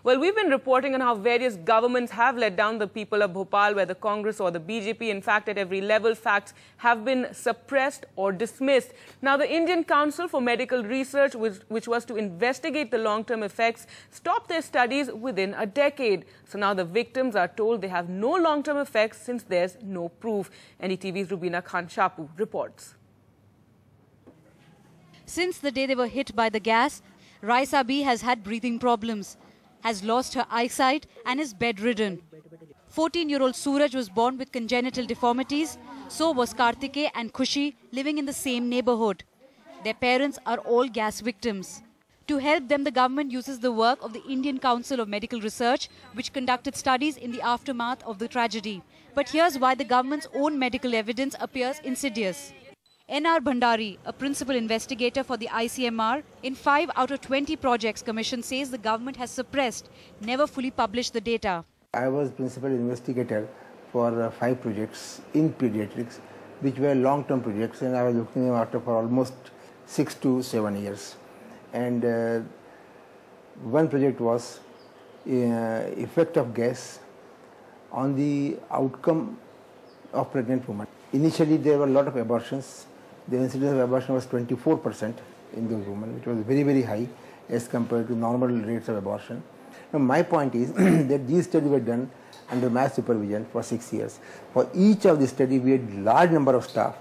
Well, we've been reporting on how various governments have let down the people of Bhopal, whether Congress or the BJP. In fact, at every level, facts have been suppressed or dismissed. Now, the Indian Council for Medical Research, which was to investigate the long-term effects, stopped their studies within a decade. So now the victims are told they have no long-term effects since there's no proof. NDTV's Rayeesa Bi reports. Since the day they were hit by the gas, Rayeesa Bi has had breathing problems, has lost her eyesight and is bedridden. 14-year-old Suraj was born with congenital deformities. So was Kartikey and Khushi, living in the same neighborhood. Their parents are all gas victims. To help them, the government uses the work of the Indian Council of Medical Research, which conducted studies in the aftermath of the tragedy. But here's why the government's own medical evidence appears insidious. N.R. Bhandari, a principal investigator for the ICMR, in 5 out of 20 projects commission says the government has suppressed, never fully published the data. I was principal investigator for 5 projects in pediatrics, which were long-term projects, and I was looking after for almost 6 to 7 years. And one project was effect of gas on the outcome of pregnant women. Initially, there were a lot of abortions. The incidence of abortion was 24% in those women, which was very, very high as compared to normal rates of abortion. Now, my point is that these studies were done under mass supervision for 6 years. For each of the studies, we had large number of staff.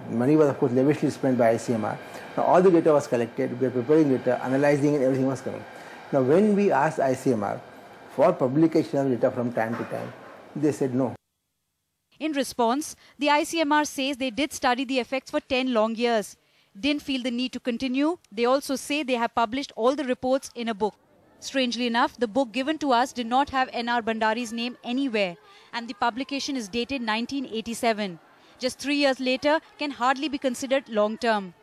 Money was, of course, lavishly spent by ICMR. Now, all the data was collected. We were preparing data, analyzing it, everything was coming. Now, when we asked ICMR for publication of data from time to time, they said no. In response, the ICMR says they did study the effects for 10 long years. Didn't feel the need to continue. They also say they have published all the reports in a book. Strangely enough, the book given to us did not have N.R. Bhandari's name anywhere, and the publication is dated 1987. Just 3 years later, can hardly be considered long-term.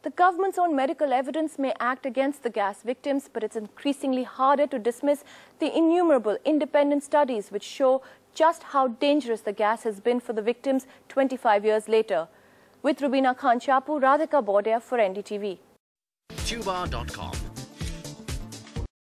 The government's own medical evidence may act against the gas victims, but it's increasingly harder to dismiss the innumerable independent studies which show just how dangerous the gas has been for the victims 25 years later. With Rayeesa Bi, Radhika Baudia for NDTV. Tuba.com